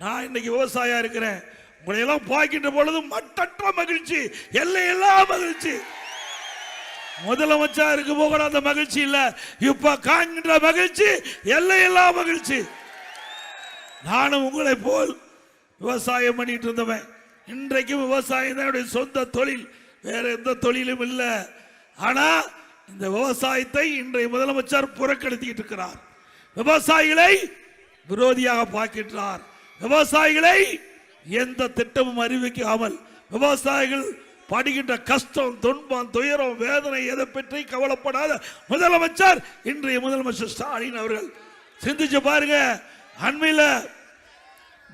நான் இன்னைக்கு விவசாயியா இருக்கிறேன். உங்களை எல்லாம் பார்க்கின்ற பொழுது மட்டற்ற மகிழ்ச்சி, எல்லையெல்லா மகிழ்ச்சி. முதலமைச்சா இருக்கு போக அந்த மகிழ்ச்சி இல்ல, இப்ப காண்கின்ற மகிழ்ச்சி எல்லையெல்லா மகிழ்ச்சி. நானும் உங்களை போல் விவசாயம் பண்ணிட்டு இருந்தவன். இன்றைக்கும் விவசாயம் தான் என்னுடைய சொந்த தொழில், வேற எந்த தொழிலும் இல்லை. ஆனா இந்த விவசாயத்தை இன்றைய முதலமைச்சர் புறக்கணித்துக்கிட்டு இருக்கிறார். விவசாயிகளை விரோதியாக பார்க்கிறார். விவசாயிகளை எந்த திட்டமும் அறிவிக்காமல், விவசாயிகள் படுகின்ற கஷ்டம், துன்பம், துயரம், வேதனை எதை பற்றி கவலைப்படாத முதலமைச்சர் இன்றைய முதலமைச்சர் ஸ்டாலின் அவர்கள். சிந்திச்சு பாருங்க. அண்மையில்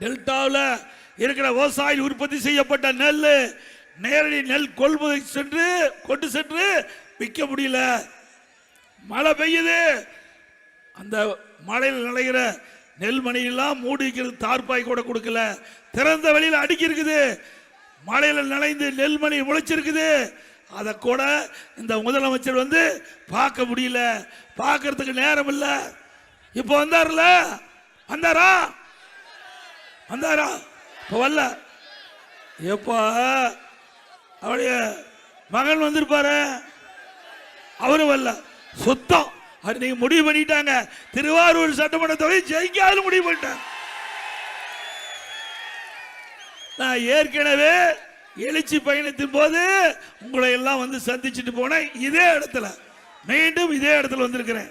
டெல்டாவில் இருக்கிற விவசாயிகள் உற்பத்தி செய்யப்பட்ட நெல் நேரடி நெல் கொள்முதல் கொண்டு சென்று விற்க முடியல. மழை பெய்யுது, அந்த மழையில் நனைகிற நெல்மணியெல்லாம் மூடி வைக்கிறது, தார்பாய் கூட கொடுக்கல, திறந்த வெளியில் அடுக்கி இருக்குது. மழையில் நனைந்து நெல்மணி முளைச்சிருக்குது, அதை கூட இந்த முதலமைச்சர் பார்க்க முடியல, பார்க்கறதுக்கு நேரம் இல்ல. இப்போ வந்தார்ல, வந்தாரா இப்போ வரல. எப்போ அவருடைய மகன் வந்திருப்பாரு, அவரும் வரல. சுத்தம் நீங்க முடிவு பண்ணிட்டாங்க. திருவாரூர் சட்டமன்ற தொகுதி ஜெயிக்காது முடிவு பண்ணிட்டாங்க. நான் ஏற்கனவே எழுச்சி பயணத்தின் போது உங்களை எல்லாம் சந்திச்சுட்டு போனேன். இதே இடத்துல மீண்டும் இதே இடத்துல வந்திருக்கிறேன்.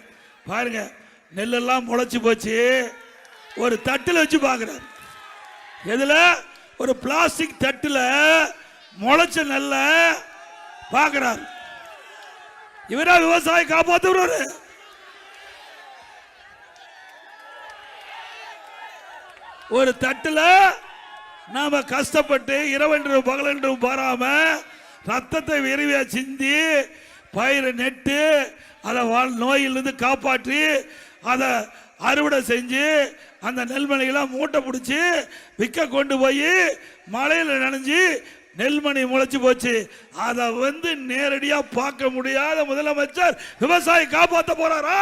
பாருங்க, நெல்லெல்லாம் முளைச்சு போச்சு. ஒரு தட்டில் வச்சு பார்க்கிறார். எதுல? ஒரு பிளாஸ்டிக் தட்டில் முளைச்ச நெல்ல பார்க்கிறார். இவரா விவசாயி காப்பாற்றுறாரு. ஒரு தட்டில் நாம கஷ்டப்பட்டு இரவென்றும் பகலென்றும் பாராம ரத்தத்தை விரைவியா சிந்தி பயிரை நெட்டு அதை நோயிலிருந்து காப்பாற்றி அதை அறுவடை செஞ்சு அந்த நெல்மணிகளாம் மூட்டை பிடிச்சி விற்க கொண்டு போய் மழையில் நனைஞ்சு நெல்மணி முளைச்சு போச்சு. அதை நேரடியா பார்க்க முடியாத முதலமைச்சர் விவசாயி காப்பாற்ற போறாரா?